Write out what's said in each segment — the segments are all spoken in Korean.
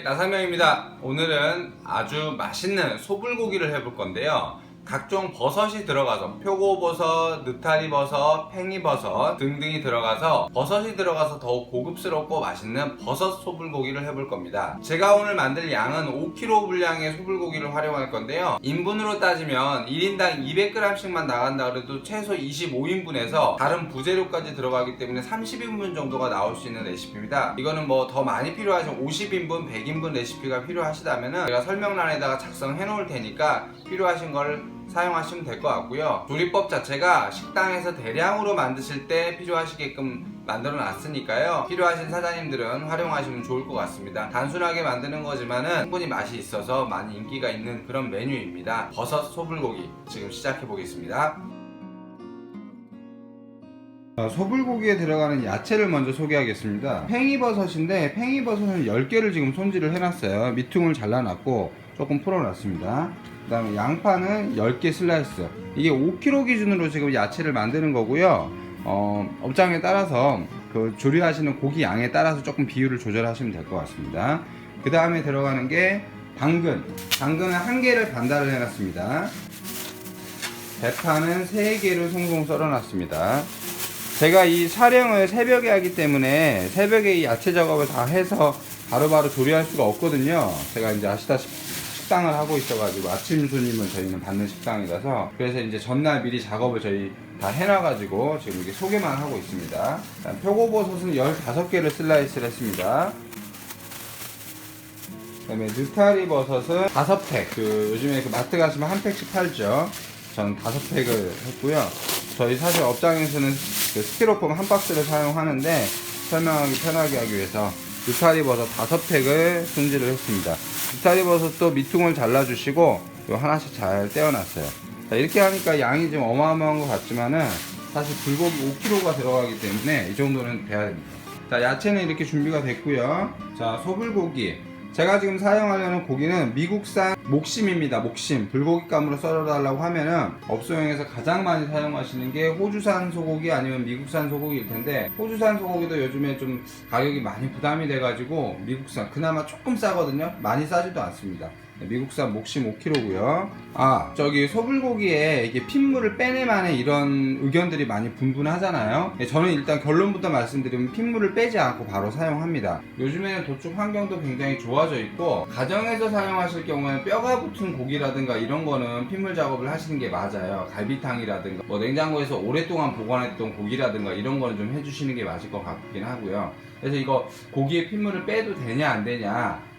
네, 나상명입니다. 오늘은 아주 맛있는 소불고기를 해볼 건데요. 각종 버섯이 들어가서 표고버섯, 느타리버섯, 팽이버섯 등등이 들어가서 버섯이 들어가서 더욱 고급스럽고 맛있는 버섯 소불고기를 해볼 겁니다. 제가 오늘 만들 양은 5kg 분량의 소불고기를 활용할 건데요. 인분으로 따지면 1인당 200g씩만 나간다 그래도 최소 25인분에서 다른 부재료까지 들어가기 때문에 30인분 정도가 나올 수 있는 레시피입니다. 이거는 뭐 더 많이 필요하신 50인분, 100인분 레시피가 필요하시다면 제가 설명란에다가 작성해 놓을 테니까 필요하신 걸 사용하시면 될 것 같고요. 조리법 자체가 식당에서 대량으로 만드실 때 필요하시게끔 만들어 놨으니까요. 필요하신 사장님들은 활용하시면 좋을 것 같습니다. 단순하게 만드는 거지만은 충분히 맛이 있어서 많이 인기가 있는 그런 메뉴입니다. 버섯 소불고기 지금 시작해 보겠습니다. 소불고기에 들어가는 야채를 먼저 소개하겠습니다. 팽이버섯인데 팽이버섯은 10개를 지금 손질을 해놨어요. 밑둥을 잘라놨고 조금 풀어놨습니다. 그 다음에 양파는 10개 슬라이스. 이게 5kg 기준으로 지금 야채를 만드는 거고요. 업장에 따라서 그 조리하시는 고기 양에 따라서 조금 비율을 조절하시면 될 것 같습니다. 그 다음에 들어가는 게 당근은 1개를 반달을 해놨습니다. 대파는 3개를 송송 썰어놨습니다. 제가 이 촬영을 새벽에 하기 때문에 새벽에 이 야채 작업을 다 해서 바로바로 조리할 수가 없거든요. 제가 이제 아시다시피 식당을 하고 있어가지고 아침 손님을 저희는 받는 식당이라서, 그래서 이제 전날 미리 작업을 저희 다 해놔가지고 지금 이렇게 소개만 하고 있습니다. 표고버섯은 15개를 슬라이스를 했습니다. 그 다음에 느타리 버섯은 5팩, 요즘에 마트 가시면 한 팩씩 팔죠. 저는 5팩을 했고요. 저희 사실 업장에서는 스티로폼 한 박스를 사용하는데 설명하기 편하게 하기 위해서 느타리 버섯 5팩을 손질을 했습니다. 느타리 버섯도 밑둥을 잘라주시고 하나씩 잘 떼어놨어요. 자, 이렇게 하니까 양이 좀 어마어마한 것 같지만은 사실 불고기 5kg가 들어가기 때문에 이 정도는 돼야 됩니다. 자, 야채는 이렇게 준비가 됐고요. 자, 소불고기. 제가 지금 사용하려는 고기는 미국산 목심입니다. 목심. 불고기감으로 썰어달라고 하면은 업소용에서 가장 많이 사용하시는 게 호주산 소고기 아니면 미국산 소고기일 텐데, 호주산 소고기도 요즘에 좀 가격이 많이 부담이 돼가지고 미국산 그나마 조금 싸거든요. 많이 싸지도 않습니다. 미국산 목심 5kg고요. 저기 소불고기에 이게 핏물을 빼내만해 이런 의견들이 많이 분분하잖아요. 저는 일단 결론부터 말씀드리면 핏물을 빼지 않고 바로 사용합니다. 요즘에는 도축 환경도 굉장히 좋아져 있고, 가정에서 사용하실 경우에는 뼈가 붙은 고기라든가 이런 거는 핏물 작업을 하시는 게 맞아요. 갈비탕이라든가 뭐 냉장고에서 오랫동안 보관했던 고기라든가 이런 거는 좀 해주시는 게 맞을 것 같긴 하고요. 그래서 이거 고기에 핏물을 빼도 되냐 안 되냐,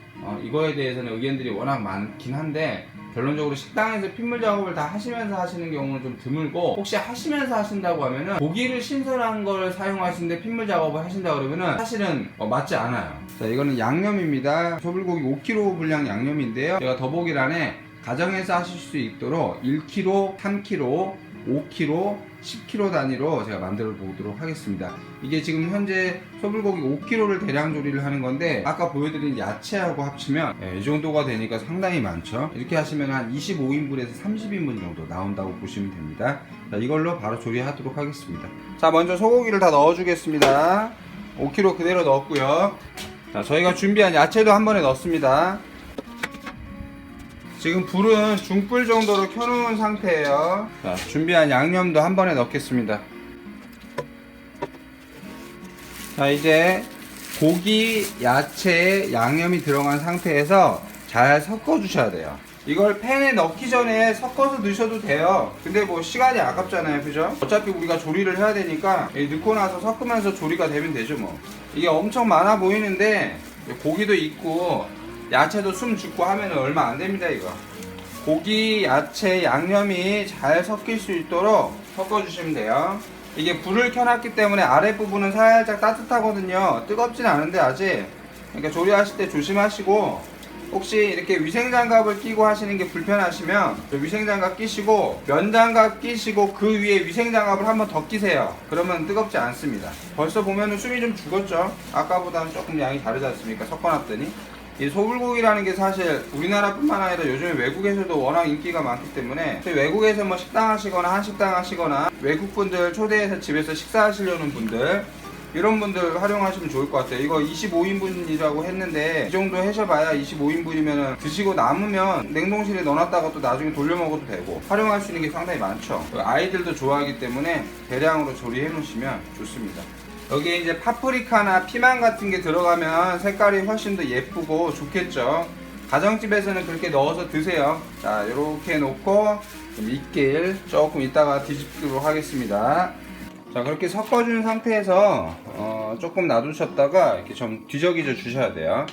이거에 대해서는 의견들이 워낙 많긴 한데, 결론적으로 식당에서 핏물 작업을 다 하시면서 하시는 경우는 좀 드물고, 혹시 하시면서 하신다고 하면은 고기를 신선한 걸 사용하시는데 pit물 작업을 하신다 그러면은 사실은 맞지 않아요. 자, 이거는 양념입니다. 소불고기 5kg 분량 양념인데요. 제가 더보기란에 가정에서 하실 수 있도록 1kg, 3kg, 5kg, 10kg 단위로 제가 만들어 보도록 하겠습니다. 이게 지금 현재 소불고기 5kg를 대량 조리를 하는 건데, 아까 보여드린 야채하고 합치면 이 정도가 되니까 상당히 많죠. 이렇게 하시면 한 25인분에서 30인분 정도 나온다고 보시면 됩니다. 자, 이걸로 바로 조리하도록 하겠습니다. 자, 먼저 소고기를 다 넣어주겠습니다. 5kg 그대로 넣었고요. 자, 저희가 준비한 야채도 한 번에 넣습니다. 지금 불은 중불 정도로 켜놓은 상태예요. 자, 준비한 양념도 한 번에 넣겠습니다. 자, 이제 고기, 야채, 양념이 들어간 상태에서 잘 섞어 주셔야 돼요. 이걸 팬에 넣기 전에 섞어서 넣으셔도 돼요. 근데 뭐 시간이 아깝잖아요, 그죠? 어차피 우리가 조리를 해야 되니까 넣고 나서 섞으면서 조리가 되면 되죠 뭐. 이게 엄청 많아 보이는데 고기도 있고 야채도 숨 죽고 하면 얼마 안 됩니다. 이거 고기, 야채, 양념이 잘 섞일 수 있도록 섞어 주시면 돼요. 이게 불을 켜놨기 때문에 아랫부분은 살짝 따뜻하거든요. 뜨겁진 않은데 아직. 그러니까 조리하실 때 조심하시고, 혹시 이렇게 위생장갑을 끼고 하시는 게 불편하시면 위생장갑 끼시고 면장갑 끼시고 그 위에 위생장갑을 한번 더 끼세요. 그러면 뜨겁지 않습니다. 벌써 보면은 숨이 좀 죽었죠. 아까보다는 조금 양이 다르지 않습니까? 섞어놨더니. 이 소불고기라는 게 사실 우리나라뿐만 아니라 요즘에 외국에서도 워낙 인기가 많기 때문에, 외국에서 뭐 식당 하시거나 한식당 하시거나 외국분들 초대해서 집에서 식사하시려는 분들, 이런 분들 활용하시면 좋을 것 같아요. 이거 25인분이라고 했는데 이 정도 하셔봐야 25인분이면 드시고 남으면 냉동실에 넣어놨다가 또 나중에 돌려 먹어도 되고 활용할 수 있는 게 상당히 많죠. 아이들도 좋아하기 때문에 대량으로 조리해 놓으시면 좋습니다. 여기에 이제 파프리카나 피망 같은 게 들어가면 색깔이 훨씬 더 예쁘고 좋겠죠. 가정집에서는 그렇게 넣어서 드세요. 자, 이렇게 놓고 좀 익길 조금 이따가 뒤집도록 하겠습니다. 자, 그렇게 섞어준 상태에서 조금 놔두셨다가 이렇게 좀 뒤적이져 주셔야 돼요.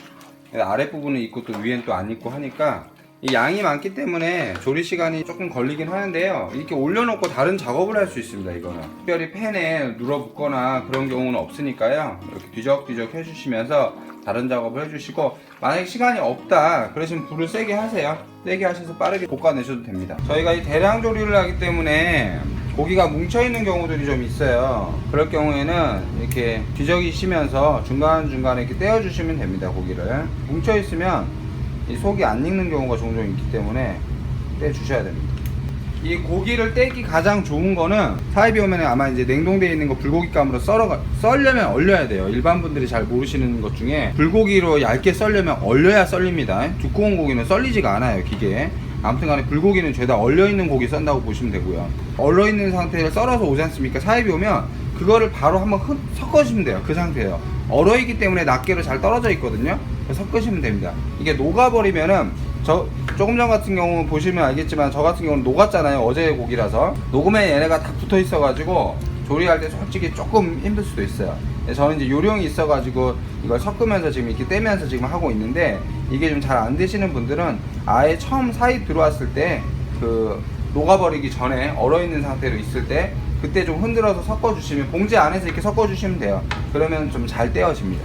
아랫부분은 익고 또 위엔 또 안 익고 하니까 이 양이 많기 때문에 조리 시간이 조금 걸리긴 하는데요. 이렇게 올려놓고 다른 작업을 할 수 있습니다. 이거는 특별히 팬에 눌러붙거나 그런 경우는 없으니까요. 이렇게 뒤적뒤적 해주시면서 다른 작업을 해주시고, 만약에 시간이 없다 그러시면 불을 세게 하세요. 세게 하셔서 빠르게 볶아내셔도 됩니다. 저희가 이 대량 조리를 하기 때문에 고기가 뭉쳐있는 경우들이 좀 있어요. 그럴 경우에는 이렇게 뒤적이시면서 중간중간에 이렇게 떼어주시면 됩니다. 고기를 뭉쳐있으면 이 속이 안 익는 경우가 종종 있기 때문에 떼주셔야 됩니다. 이 고기를 떼기 가장 좋은 거는 사입이 오면 아마 이제 냉동되어 있는 거 불고기감으로 썰려면 얼려야 돼요. 일반 분들이 잘 모르시는 것 중에 불고기로 얇게 썰려면 얼려야 썰립니다. 두꺼운 고기는 썰리지가 않아요, 기계에. 아무튼 간에 불고기는 죄다 얼려있는 고기 썬다고 보시면 되고요. 얼려있는 상태를 썰어서 오지 않습니까? 사입이 오면 그거를 바로 한번 섞어주시면 돼요. 그 상태예요. 얼어있기 때문에 낱개로 잘 떨어져 있거든요. 섞으시면 됩니다. 이게 녹아버리면은 조금 전 같은 경우 보시면 알겠지만 저 같은 경우는 녹았잖아요. 어제 고기라서 녹으면 얘네가 다 붙어 있어 가지고 조리할 때 솔직히 조금 힘들 수도 있어요. 저는 이제 요령이 있어 가지고 이걸 섞으면서 지금 이렇게 떼면서 지금 하고 있는데, 이게 좀 잘 안 되시는 분들은 아예 처음 사입 들어왔을 때 그 녹아버리기 전에 얼어있는 상태로 있을 때 그때 좀 흔들어서 섞어주시면, 봉지 안에서 이렇게 섞어주시면 돼요. 그러면 좀 잘 떼어집니다.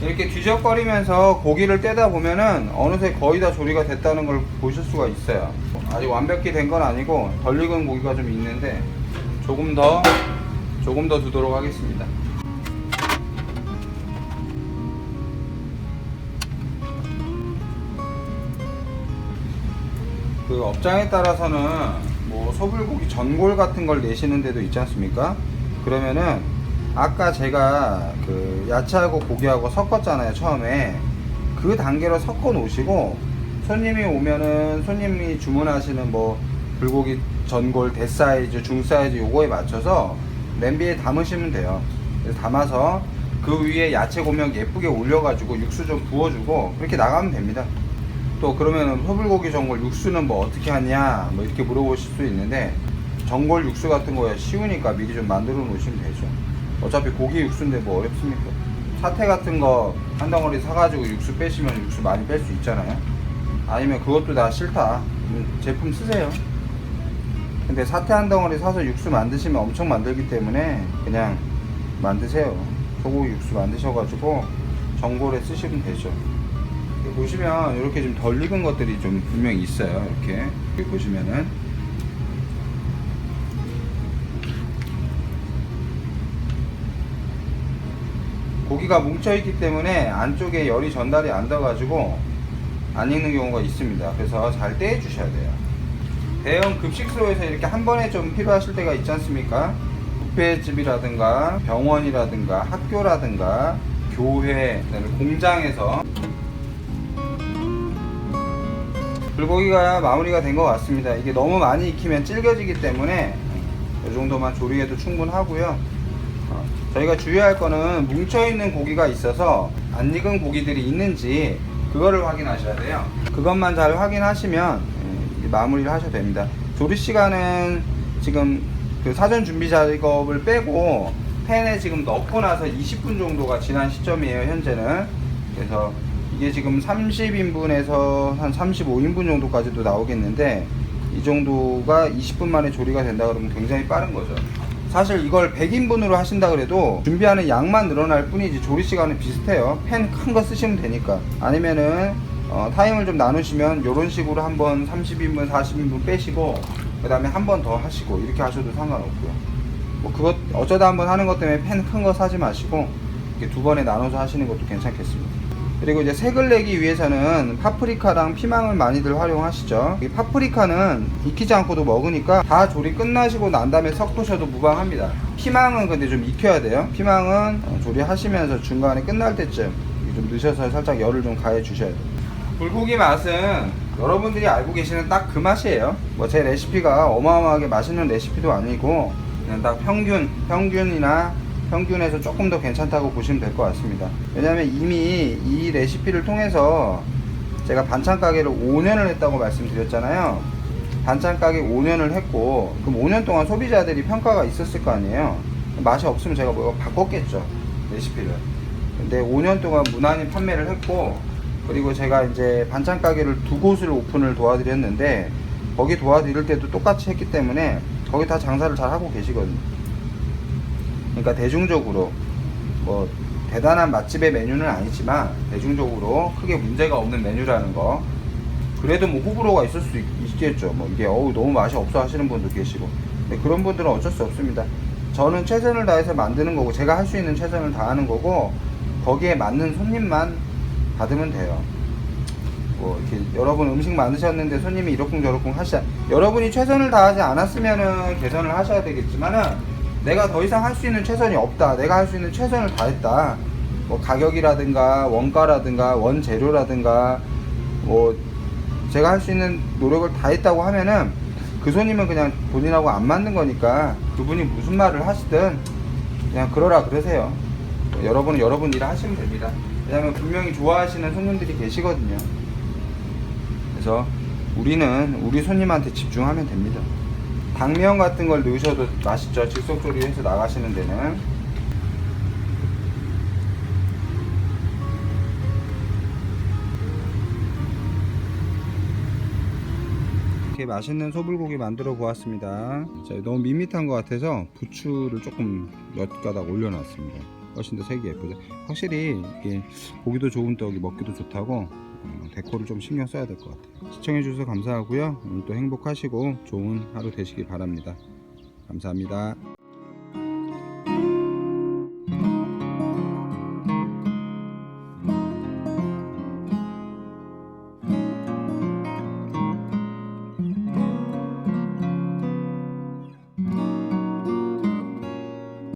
이렇게 뒤적거리면서 고기를 떼다 보면은 어느새 거의 다 조리가 됐다는 걸 보실 수가 있어요. 아직 완벽히 된 건 아니고 덜 익은 고기가 좀 있는데 조금 더 두도록 하겠습니다. 그 업장에 따라서는 뭐 소불고기 전골 같은 걸 내시는 데도 있지 않습니까? 그러면은 아까 제가 그 야채하고 고기하고 섞었잖아요, 처음에. 그 단계로 섞어 놓으시고 손님이 오면은 손님이 주문하시는 뭐 불고기 전골 대사이즈, 중사이즈 요거에 맞춰서 냄비에 담으시면 돼요. 그래서 담아서 그 위에 야채 고명 예쁘게 올려가지고 육수 좀 부어주고 그렇게 나가면 됩니다. 또 그러면은 소불고기 전골 육수는 뭐 어떻게 하냐 뭐 이렇게 물어보실 수 있는데, 전골 육수 같은 거야 쉬우니까 미리 좀 만들어 놓으시면 되죠. 어차피 고기 육수인데 뭐 어렵습니까? 사태 같은 거 한 덩어리 사가지고 육수 빼시면 육수 많이 뺄 수 있잖아요. 아니면 그것도 다 싫다 제품 쓰세요. 근데 사태 한 덩어리 사서 육수 만드시면 엄청 만들기 때문에 그냥 만드세요. 소고기 육수 만드셔가지고 전골에 쓰시면 되죠. 보시면 이렇게 좀 덜 익은 것들이 좀 분명히 있어요. 이렇게 여기 보시면은 고기가 뭉쳐있기 때문에 안쪽에 열이 전달이 안 돼가지고 안 익는 경우가 있습니다. 그래서 잘 떼어 주셔야 돼요. 대형 급식소에서 이렇게 한 번에 좀 필요하실 때가 있지 않습니까? 뷔페집이라든가 병원이라든가 학교라든가 교회, 그다음에 공장에서 불고기가 마무리가 된 것 같습니다. 이게 너무 많이 익히면 질겨지기 때문에 이 정도만 조리해도 충분하고요. 저희가 주의할 거는 뭉쳐있는 고기가 있어서 안 익은 고기들이 있는지 그거를 확인하셔야 돼요. 그것만 잘 확인하시면 마무리를 하셔도 됩니다. 조리 시간은 지금 그 사전 준비 작업을 빼고 팬에 지금 넣고 나서 20분 정도가 지난 시점이에요, 현재는. 그래서 이게 지금 30인분에서 한 35인분 정도까지도 나오겠는데, 이 정도가 20분 만에 조리가 된다 그러면 굉장히 빠른 거죠. 사실 이걸 100인분으로 하신다 그래도 준비하는 양만 늘어날 뿐이지 조리 시간은 비슷해요. 팬 큰 거 쓰시면 되니까. 아니면은 타임을 좀 나누시면 이런 식으로 한번 30인분 40인분 빼시고 그 다음에 한 번 더 하시고 이렇게 하셔도 상관없고요. 뭐 그것 어쩌다 한번 하는 것 때문에 팬 큰 거 사지 마시고 이렇게 두 번에 나눠서 하시는 것도 괜찮겠습니다. 그리고 이제 색을 내기 위해서는 파프리카랑 피망을 많이들 활용하시죠. 이 파프리카는 익히지 않고도 먹으니까 다 조리 끝나시고 난 다음에 섞으셔도 무방합니다. 피망은 근데 좀 익혀야 돼요. 피망은 조리하시면서 중간에 끝날 때쯤 좀 넣으셔서 살짝 열을 좀 가해 주셔야 돼요. 불고기 맛은 여러분들이 알고 계시는 딱 그 맛이에요. 뭐 제 레시피가 어마어마하게 맛있는 레시피도 아니고 그냥 딱 평균에서 조금 더 괜찮다고 보시면 될 것 같습니다. 왜냐면 이미 이 레시피를 통해서 제가 반찬 가게를 5년을 했다고 말씀드렸잖아요. 반찬 가게 5년을 했고, 그럼 5년 동안 소비자들이 평가가 있었을 거 아니에요. 맛이 없으면 제가 뭐 바꿨겠죠, 레시피를. 근데 5년 동안 무난히 판매를 했고, 그리고 제가 이제 반찬 가게를 2곳을 오픈을 도와드렸는데, 거기 도와드릴 때도 똑같이 했기 때문에 거기 다 장사를 잘 하고 계시거든요. 그러니까 대중적으로 뭐 대단한 맛집의 메뉴는 아니지만 대중적으로 크게 문제가 없는 메뉴라는 거. 그래도 뭐 호불호가 있을 수 있겠죠. 뭐 이게 너무 맛이 없어 하시는 분도 계시고. 근데 그런 분들은 어쩔 수 없습니다. 저는 최선을 다해서 만드는 거고, 제가 할 수 있는 최선을 다하는 거고, 거기에 맞는 손님만 받으면 돼요. 뭐 이렇게 여러분 음식 만드셨는데 손님이 이러쿵저러쿵 여러분이 최선을 다하지 않았으면은 개선을 하셔야 되겠지만은, 내가 더 이상 할 수 있는 최선이 없다, 내가 할 수 있는 최선을 다했다, 뭐 가격이라든가 원가라든가 원재료라든가 뭐 제가 할 수 있는 노력을 다했다고 하면은 그 손님은 그냥 본인하고 안 맞는 거니까 그분이 무슨 말을 하시든 그냥 그러라 그러세요. 여러분은 여러분 일을 하시면 됩니다. 왜냐면 분명히 좋아하시는 손님들이 계시거든요. 그래서 우리는 우리 손님한테 집중하면 됩니다. 당면 같은 걸 넣으셔도 맛있죠. 즉석 조리해서 나가시는 데는. 이렇게 맛있는 소불고기 만들어 보았습니다. 자, 너무 밋밋한 것 같아서 부추를 조금 몇 가닥 올려놨습니다. 훨씬 더 색이 예쁘죠. 확실히 이게 고기도 좋은 떡이 먹기도 좋다고 데코를 좀 신경 써야 될 것 같아요. 시청해 주셔서 감사하고요. 오늘 또 행복하시고 좋은 하루 되시길 바랍니다. 감사합니다.